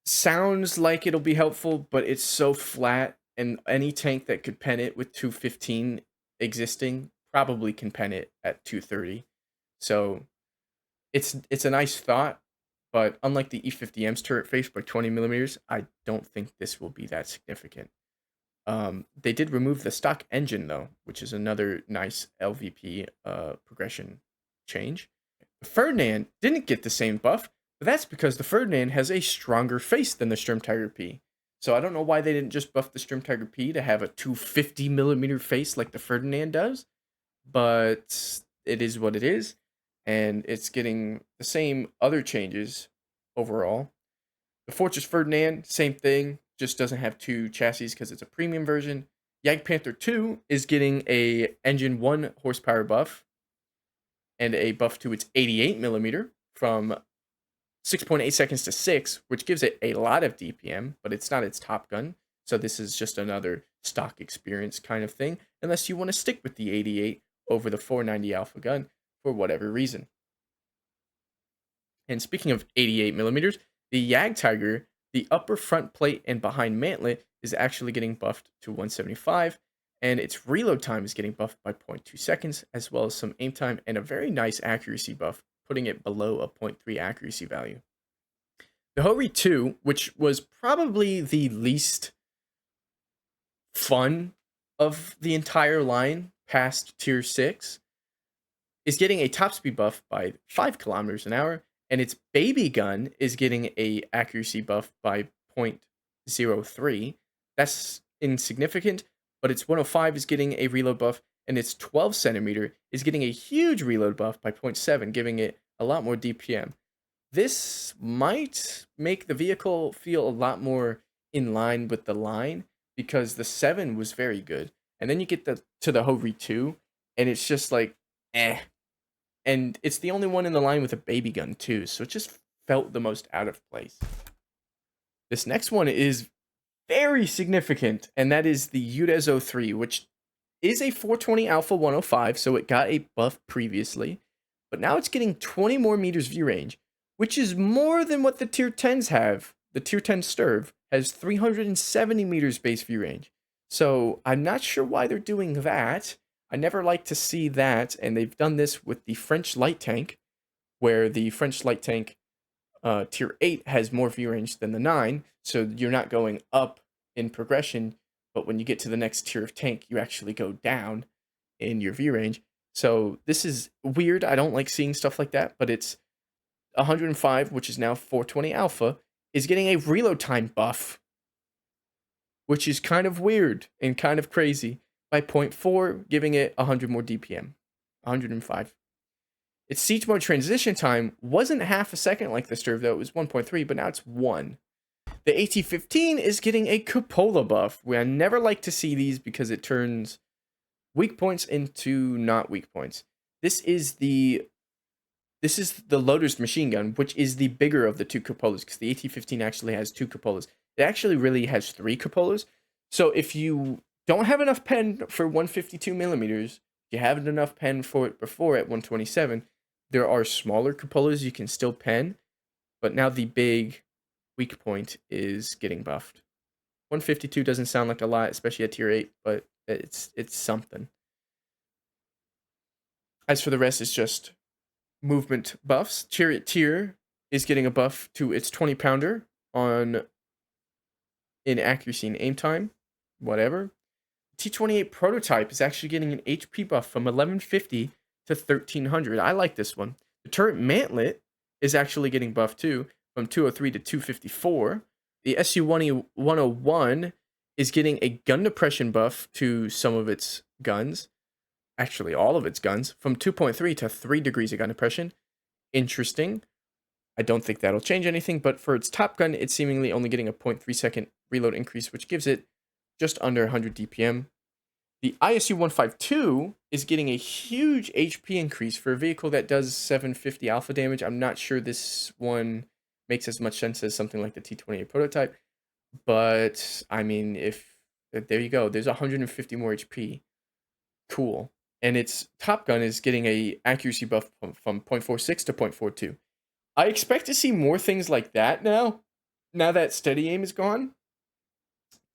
A: sounds like it'll be helpful, but it's so flat, and any tank that could pen it with 215 existing probably can pen it at 230. So it's a nice thought, but unlike the E50M's turret face by 20mm, I don't think this will be that significant. They did remove the stock engine, though, which is another nice LVP progression change. The Ferdinand didn't get the same buff, but that's because the Ferdinand has a stronger face than the Sturm Tiger P. So I don't know why they didn't just buff the Sturm Tiger P to have a 250mm face like the Ferdinand does, but it is what it is, and it's getting the same other changes overall. The Fortress Ferdinand, same thing, just doesn't have two chassis because it's a premium version. Jagdpanther 2 is getting a engine 1 horsepower buff and a buff to its 88mm from 6.8 seconds to 6, which gives it a lot of DPM, but it's not its top gun. So this is just another stock experience kind of thing, unless you want to stick with the 88 over the 490 alpha gun for whatever reason. And speaking of 88mm, The Yag Tiger, the upper front plate and behind mantlet is actually getting buffed to 175, and its reload time is getting buffed by 0.2 seconds, as well as some aim time and a very nice accuracy buff, putting it below a 0.3 accuracy value. The WWII 2, which was probably the least fun of the entire line past tier 6, is getting a top speed buff by 5 kilometers an hour, and its baby gun is getting a accuracy buff by 0.03. That's insignificant, but its 105 is getting a reload buff, and its 12 centimeter is getting a huge reload buff by 0.7, giving it a lot more DPM. This might make the vehicle feel a lot more in line with the line, because the 7 was very good. And then you get to the WWII 2, and it's just like, eh. And it's the only one in the line with a baby gun too, so it just felt the most out of place. This next one is very significant, and that is the WWII 03, which is a 420 Alpha 105, so it got a buff previously, but now it's getting 20 more meters view range, which is more than what the tier 10s have. The tier 10 Sturv has 370 meters base view range, so I'm not sure why they're doing that. I never like to see that, and they've done this with the French light tank, where the French light tank tier 8 has more view range than the 9, so you're not going up in progression, but when you get to the next tier of tank, you actually go down in your view range. So this is weird. I don't like seeing stuff like that, but it's 105, which is now 420 Alpha, is getting a reload time buff, which is kind of weird and kind of crazy, by 0.4, giving it 100 more DPM, 105. Its siege mode transition time wasn't half a second like the Sturv, though. It was 1.3, but now it's 1. The AT-15 is getting a cupola buff, where I never like to see these because it turns weak points into not weak points. This is the loader's machine gun, which is the bigger of the two cupolas, because the AT-15 actually has 2 cupolas. It actually really has 3 cupolas. So if you don't have enough pen for 152 millimeters, you haven't enough pen for it before at 127, there are smaller cupolas you can still pen, but now the big weak point is getting buffed. 152 doesn't sound like a lot, especially at tier 8, but it's something. As for the rest, it's just movement buffs. Chariot tier is getting a buff to its 20 pounder in accuracy and aim time, whatever. T28 prototype is actually getting an HP buff from 1150 to 1300. I like this one. The turret mantlet is actually getting buffed too, from 203 to 254. The SU-101 is getting a gun depression buff to some of its guns. Actually, all of its guns, from 2.3 to 3 degrees of gun depression. Interesting. I don't think that'll change anything, but for its top gun, it's seemingly only getting a 0.3 second reload increase, which gives it just under 100 DPM. The ISU-152 is getting a huge HP increase for a vehicle that does 750 alpha damage. I'm not sure this one makes as much sense as something like the T28 prototype, but I mean, there you go. There's 150 more HP. Cool. And its top gun is getting a accuracy buff from 0.46 to 0.42. I expect to see more things like that now that steady aim is gone.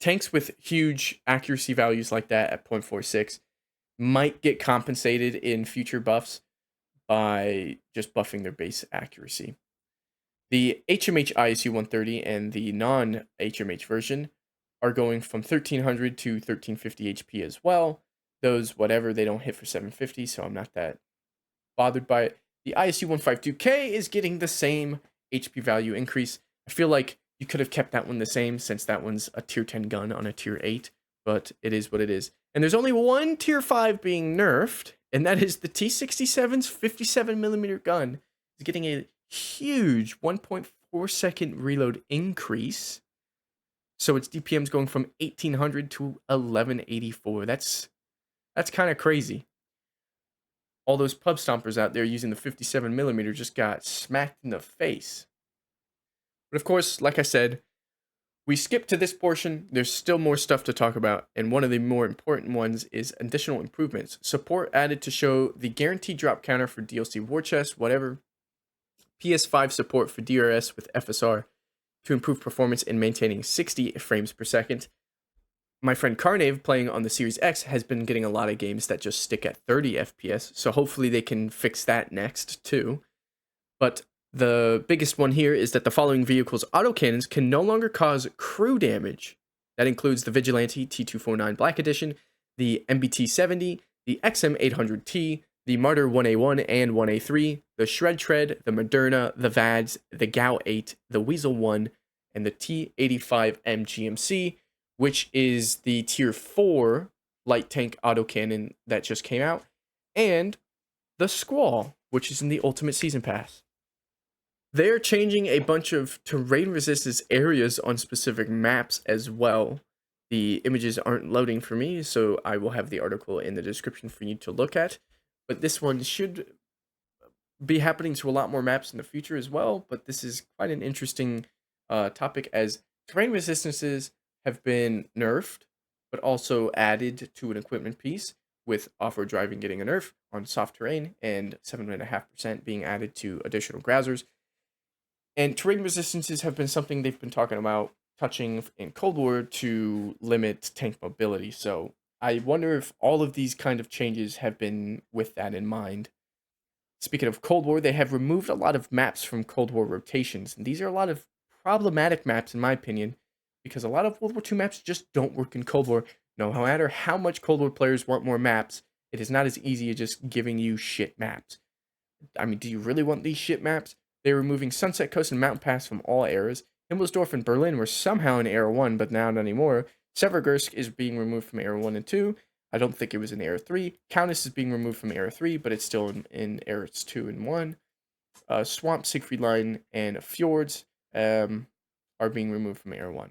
A: Tanks with huge accuracy values like that at 0.46 might get compensated in future buffs by just buffing their base accuracy. The HMH ISU 130 and the non-HMH version are going from 1300 to 1350 HP as well. Those, whatever, they don't hit for 750, so I'm not that bothered by it. The ISU 152K is getting the same HP value increase. I feel like you could have kept that one the same, since that one's a tier 10 gun on a tier 8, but it is what it is. And there's only one tier 5 being nerfed, and that is the T67's 57mm gun. It's getting a huge 1.4 second reload increase. So its DPM's going from 1800 to 1184. That's kind of crazy. All those pub stompers out there using the 57mm just got smacked in the face. But of course, like I said, we skipped to this portion. There's still more stuff to talk about, and one of the more important ones is additional improvements. Support added to show the guaranteed drop counter for DLC war chest, whatever. PS5 support for DRS with FSR, to improve performance in maintaining 60 frames per second. My friend Carnave, playing on the Series X, has been getting a lot of games that just stick at 30 FPS, so hopefully they can fix that next too. But the biggest one here is that the following vehicles' autocannons can no longer cause crew damage. That includes the Vigilante T249 Black Edition, the MBT-70, the XM800T, the Martyr 1A1 and 1A3, the Shred Tread, the Moderna, the VADS, the GAU-8, the Weasel 1, and the T85M GMC, which is the Tier 4 light tank autocannon that just came out, and the Squall, which is in the Ultimate Season Pass. They're changing a bunch of terrain resistance areas on specific maps as well. The images aren't loading for me, so I will have the article in the description for you to look at. But this one should be happening to a lot more maps in the future as well. But this is quite an interesting topic, as terrain resistances have been nerfed, but also added to an equipment piece, with off-road driving getting a nerf on soft terrain and 7.5% being added to additional grazers. And terrain resistances have been something they've been talking about touching in Cold War to limit tank mobility. So I wonder if all of these kind of changes have been with that in mind. Speaking of Cold War, they have removed a lot of maps from Cold War rotations. And these are a lot of problematic maps, in my opinion, because a lot of World War II maps just don't work in Cold War. No matter how much Cold War players want more maps, it is not as easy as just giving you shit maps. I mean, do you really want these shit maps? They're removing Sunset Coast and Mountain Pass from all eras. Himmelsdorf and Berlin were somehow in Era 1, but now not anymore. Severgursk is being removed from Era 1 and 2. I don't think it was in Era 3. Countess is being removed from Era 3, but it's still in Eras 2 and 1. Swamp, Siegfried Line, and Fjords are being removed from Era 1.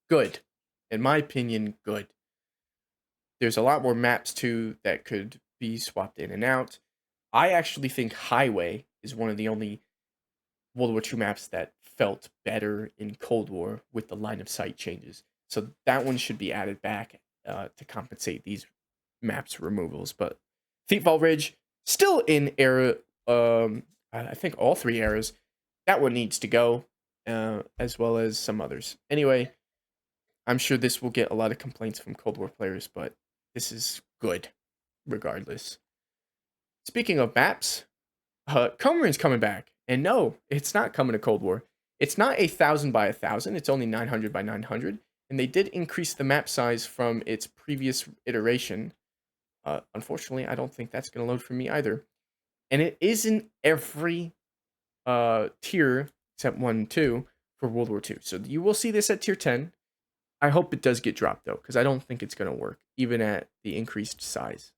A: Good. In my opinion, good. There's a lot more maps, too, that could be swapped in and out. I actually think Highway is one of the only World War II maps that felt better in Cold War with the line of sight changes. So that one should be added back to compensate these maps removals. But Thiepval Ridge, still in era, I think all 3 eras. That one needs to go, as well as some others. Anyway, I'm sure this will get a lot of complaints from Cold War players, but this is good regardless. Speaking of maps, Comarin's coming back. And no, it's not coming to Cold War. It's not 1,000 by 1,000. It's only 900 by 900. And they did increase the map size from its previous iteration. Unfortunately, I don't think that's going to load for me either. And it isn't every tier except 1 and 2 for World War II. So you will see this at tier 10. I hope it does get dropped, though, because I don't think it's going to work, even at the increased size.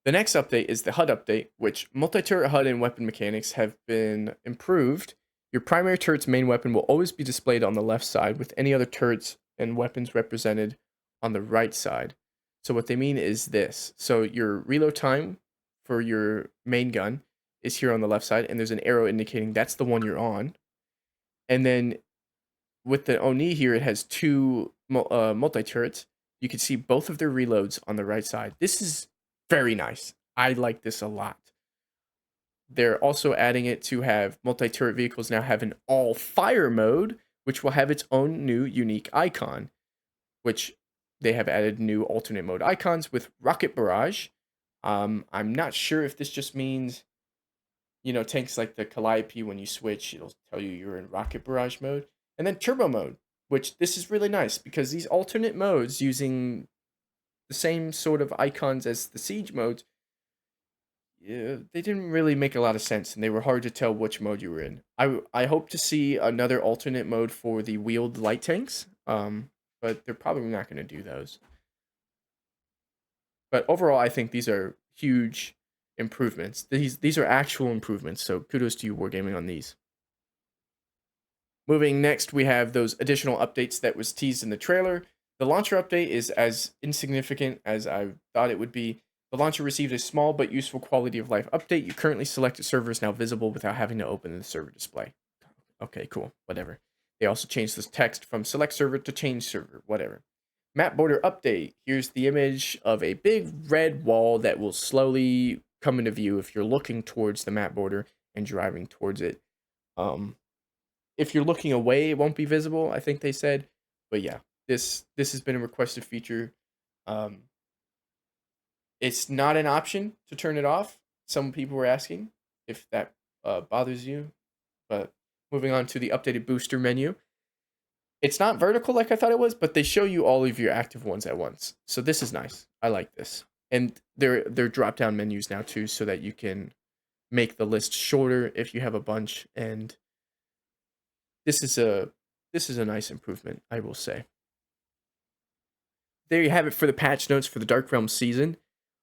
A: The next update is the HUD update, which multi-turret HUD and weapon mechanics have been improved. Your primary turret's main weapon will always be displayed on the left side, with any other turrets and weapons represented on the right side. So what they mean is this. So your reload time for your main gun is here on the left side, and there's an arrow indicating that's the one you're on. And then with the Oni here, it has 2 multi-turrets. You can see both of their reloads on the right side. This is very nice. I like this a lot. They're also adding it to have multi-turret vehicles now have an all-fire mode, which will have its own new unique icon, which they have added new alternate mode icons with Rocket Barrage. I'm not sure if this just means, tanks like the Calliope, when you switch, it'll tell you you're in Rocket Barrage mode. And then Turbo mode, which this is really nice because these alternate modes using the same sort of icons as the Siege modes, they didn't really make a lot of sense, and they were hard to tell which mode you were in. I hope to see another alternate mode for the wheeled light tanks, but they're probably not going to do those. But overall, I think these are huge improvements. These are actual improvements, so kudos to you, Wargaming, on these. Moving next, we have those additional updates that was teased in the trailer. The launcher update is as insignificant as I thought it would be. The launcher received a small but useful quality of life update. Your currently selected server is now visible without having to open the server display. Okay, cool, whatever. They also changed this text from select server to change server, whatever. Map border update. Here's the image of a big red wall that will slowly come into view if you're looking towards the map border and driving towards it. If you're looking away, it won't be visible, I think they said. But yeah, this has been a requested feature. Um, it's not an option to turn it off. Some people were asking if that bothers you. But moving on to the updated booster menu, it's not vertical like I thought it was, but they show you all of your active ones at once. So this is nice. I like this. And they're drop down menus now too, so that you can make the list shorter if you have a bunch. And this is a nice improvement, I will say. There you have it for the patch notes for the Dark Realm season.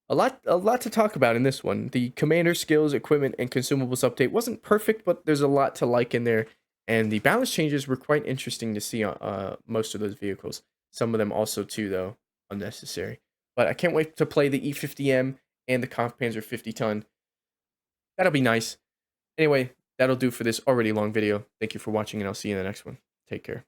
A: A lot to talk about in this one. The commander skills, equipment, and consumables update wasn't perfect, but there's a lot to like in there. And the balance changes were quite interesting to see on most of those vehicles. Some of them also too, though, unnecessary. But I can't wait to play the E50M and the Kampfpanzer 50 ton. That'll be nice. Anyway, that'll do for this already long video. Thank you for watching, and I'll see you in the next one. Take care.